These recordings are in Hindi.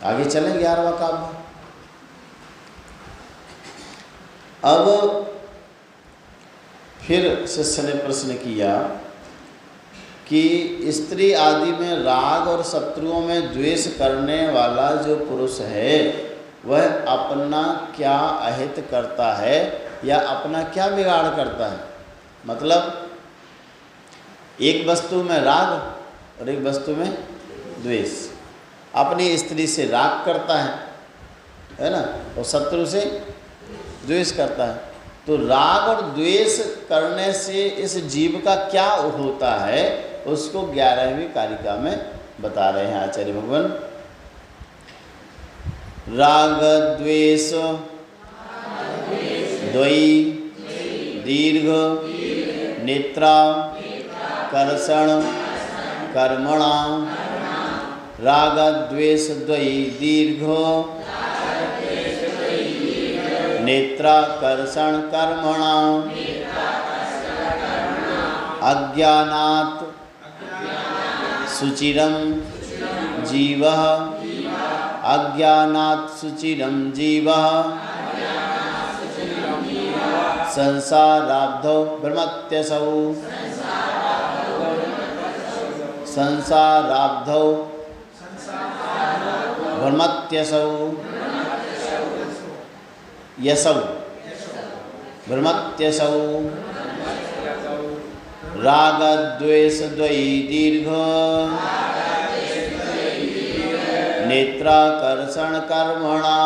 आगे चलें 11वां काव्य। अब फिर शिष्य ने प्रश्न किया कि स्त्री आदि में राग और शत्रुओं में द्वेष करने वाला जो पुरुष है वह अपना क्या अहित करता है या अपना क्या बिगाड़ करता है। मतलब एक वस्तु में राग और एक वस्तु में द्वेष। अपनी स्त्री से राग करता है ना, और शत्रु से द्वेष करता है। तो राग और द्वेष करने से इस जीव का क्या होता है उसको 11वीं कारिका में बता रहे हैं आचार्य भगवान। राग द्वेष द्वयी दीर्घ नेत्रा कर्षण कर्मणा। राग द्वेष द्वयी दीर्घ नेत्रा कर्षण कर्मणा। अज्ञानात् शुचिरं जीवः अज्ञानात् शुचिरं जीवः संसाराब्धौ भ्रमत्यसौ संसाराब्धौ भ्रमत्यसौ यसौ भ्रमत्यसौ। राग द्वेष द्वयी दीर्घ नेत्रा कर्षण कर्मणा।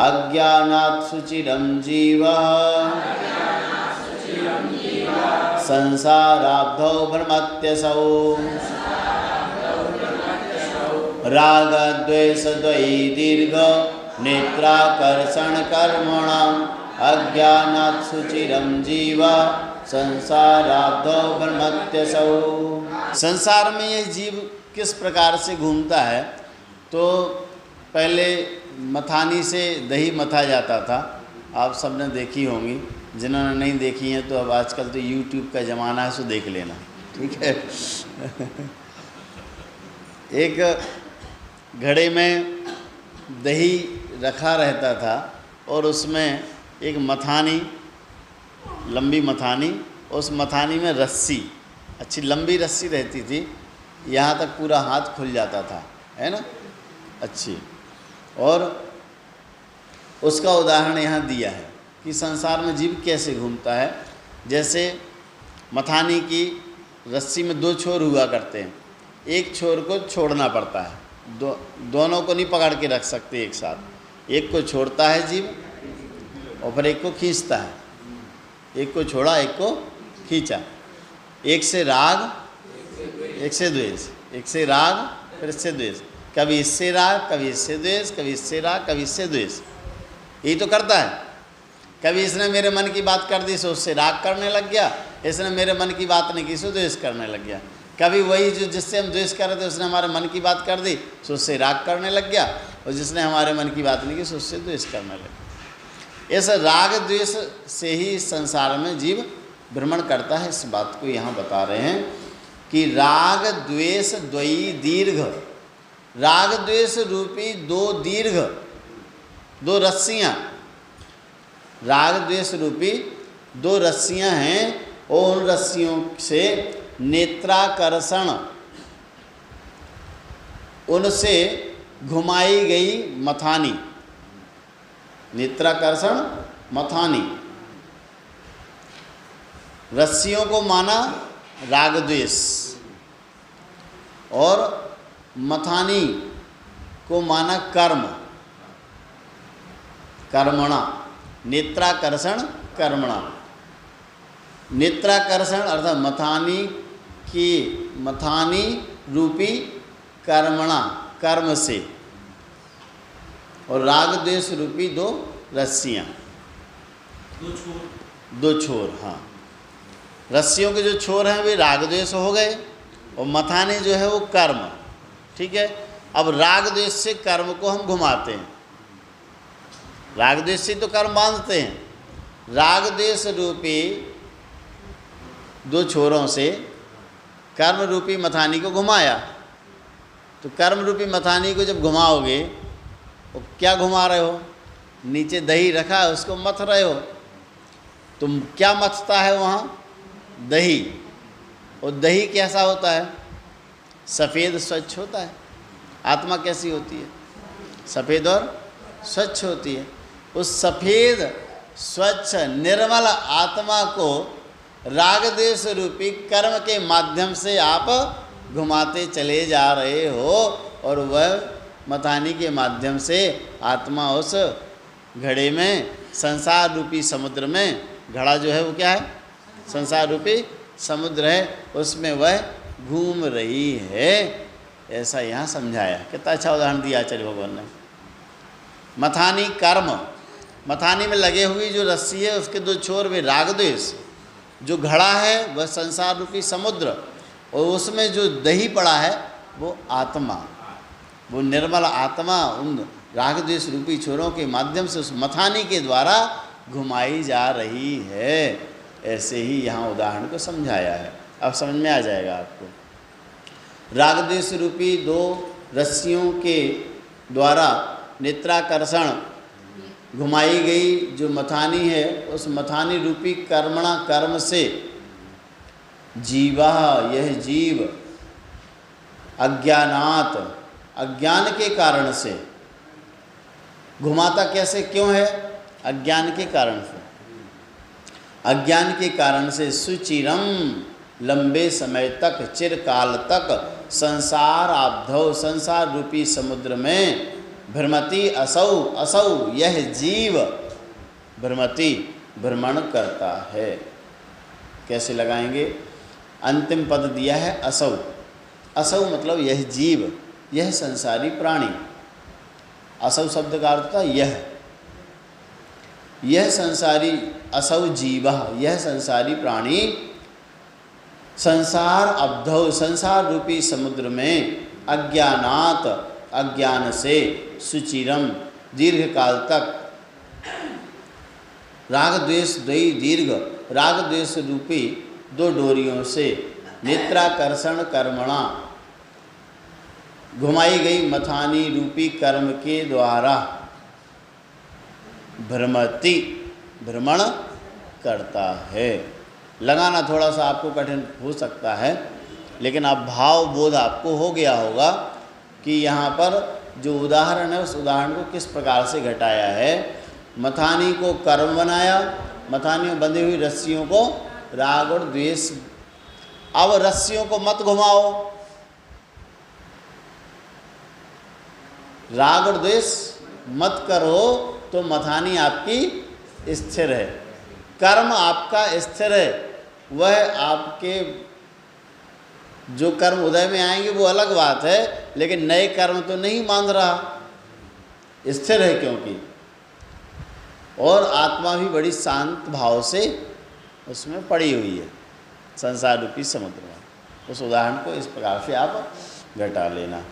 अज्ञानात् शुचिरं जीवः संसाराब्धौ भ्रमत्यसौ। राग द्वेष द्वयी दीर्घ नेत्रा कर्षण कर्मणा। अज्ञानात् शुचिरं जीवः संसाराब्धौ भ्रमत्यसौ। संसार में ये जीव किस प्रकार से घूमता है, तो पहले मथानी से दही मथा जाता था, आप सबने देखी होंगी। जिन्होंने नहीं देखी हैं तो अब आजकल तो YouTube का ज़माना है, सो देख लेना, ठीक है। एक घड़े में दही रखा रहता था और उसमें एक मथानी, लंबी मथानी, उस मथानी में रस्सी, अच्छी लंबी रस्सी रहती थी, यहाँ तक पूरा हाथ खुल जाता था, है ना, अच्छी। और उसका उदाहरण यहाँ दिया है कि संसार में जीव कैसे घूमता है। जैसे मथानी की रस्सी में 2 छोर हुआ करते हैं, एक छोर को छोड़ना पड़ता है, दोनों को नहीं पकड़ के रख सकते एक साथ। एक को छोड़ता है जीव और फिर एक को खींचता है, एक को छोड़ा एक को खींचा। एक से राग एक से द्वेष, एक से राग फिर इससे द्वेष, कभी इससे राग कभी इससे द्वेष, कभी इससे राग कभी इससे द्वेष, यही तो करता है। कभी इसने मेरे मन की बात कर दी सो उससे राग करने लग गया, इसने मेरे मन की बात नहीं की सो द्वेष करने लग गया। कभी वही जो जिससे हम द्वेष कर रहे थे उसने हमारे मन की बात कर दी सो उससे राग करने लग गया, और जिसने हमारे मन की बात नहीं की सो उससे द्वेष करने लग गया। इस राग द्वेष से ही संसार में जीव भ्रमण करता है। इस बात को यहाँ बता रहे हैं कि राग द्वेष द्वयी दीर्घ, राग द्वेष रूपी 2 दीर्घ, 2 रस्सियाँ, राग द्वेष रूपी 2 रस्सियाँ हैं, और उन रस्सियों से नेत्राकर्षण, उनसे घुमाई गई मथानी, नेत्राकर्षण मथानी। रस्सियों को माना राग द्वेष और मथानी को माना कर्म, कर्मणा, नेत्राकर्षण कर्मणा। नेत्राकर्षण अर्थात मथानी रूपी कर्मणा, कर्म से, और राग द्वेष रूपी 2 रस्सियाँ, 2 छोर। हाँ, रस्सियों के जो छोर हैं वे राग द्वेष हो गए, और मथानी जो है वो कर्म, ठीक है। अब राग द्वेष से कर्म को हम घुमाते हैं, राग द्वेष से तो कर्म बांधते हैं। राग द्वेष रूपी 2 छोरों से कर्म रूपी मथानी को घुमाया, तो कर्म रूपी मथानी को जब घुमाओगे तो क्या घुमा रहे हो? नीचे दही रखा है उसको मथ रहे हो। तुम क्या मथता है वहाँ? दही। और दही कैसा होता है? सफ़ेद स्वच्छ होता है। आत्मा कैसी होती है? सफ़ेद और स्वच्छ होती है। उस सफ़ेद स्वच्छ निर्मल आत्मा को राग द्वेष रूपी कर्म के माध्यम से आप घुमाते चले जा रहे हो, और वह मथानी के माध्यम से आत्मा उस घड़े में, संसार रूपी समुद्र में, घड़ा जो है वो क्या है? संसार रूपी समुद्र है, उसमें वह घूम रही है। ऐसा यहाँ समझाया। कितना अच्छा उदाहरण दिया आचार्य भगवान ने। मथानी कर्म, मथानी में लगे हुई जो रस्सी है उसके दो छोर वे राग द्वेष, जो घड़ा है वह संसार रूपी समुद्र, और उसमें जो दही पड़ा है वो आत्मा, वो निर्मल आत्मा उन राग द्वेष रूपी छोरों के माध्यम से उस मथानी के द्वारा घुमाई जा रही है। ऐसे ही यहाँ उदाहरण को समझाया है। अब समझ में आ जाएगा आपको। राग द्वेष रूपी दो रस्सियों के द्वारा नेत्राकर्षण घुमाई गई जो मथानी है, उस मथानी रूपी कर्मणा कर्म से जीवा, यह जीव अज्ञानात, अज्ञान के कारण से घुमाता कैसे क्यों है? अज्ञान के कारण से। अज्ञान के कारण से सुचिरम, लंबे समय तक, चिरकाल तक संसार आब्धौ, संसार रूपी समुद्र में भ्रमति असौ, असौ यह जीव भ्रमति, भ्रमण करता है। कैसे लगाएंगे? अंतिम पद दिया है असौ। असौ मतलब यह जीव, यह संसारी प्राणी। असौ शब्द का अर्थ था यह संसारी, असौ जीव, यह संसारी प्राणी संसार अब्धौ, संसार रूपी समुद्र में अज्ञानात, अज्ञान से, सुचिरम दीर्घ काल तक, राग द्वेष द्वयी दीर्घ, राग द्वेष रूपी दो डोरियों से नेत्राकर्षण कर्मणा घुमाई गई मथानी रूपी कर्म के द्वारा भ्रमति, भ्रमण करता है। लगाना थोड़ा सा आपको कठिन हो सकता है, लेकिन आप भाव बोध आपको हो गया होगा कि यहाँ पर जो उदाहरण है उस उदाहरण को किस प्रकार से घटाया है। मथानी को कर्म बनाया, मथानी में बंधी हुई रस्सियों को राग और द्वेष। अब रस्सियों को मत घुमाओ, राग और द्वेष मत करो, तो मथानी आपकी स्थिर है, कर्म आपका स्थिर है। वह आपके जो कर्म उदय में आएंगे वो अलग बात है, लेकिन नए कर्म तो नहीं बांध रहा, स्थिर है क्योंकि, और आत्मा भी बड़ी शांत भाव से उसमें पड़ी हुई है संसार रूपी समुद्र में। उस उदाहरण को इस प्रकार से आप घटा लेना।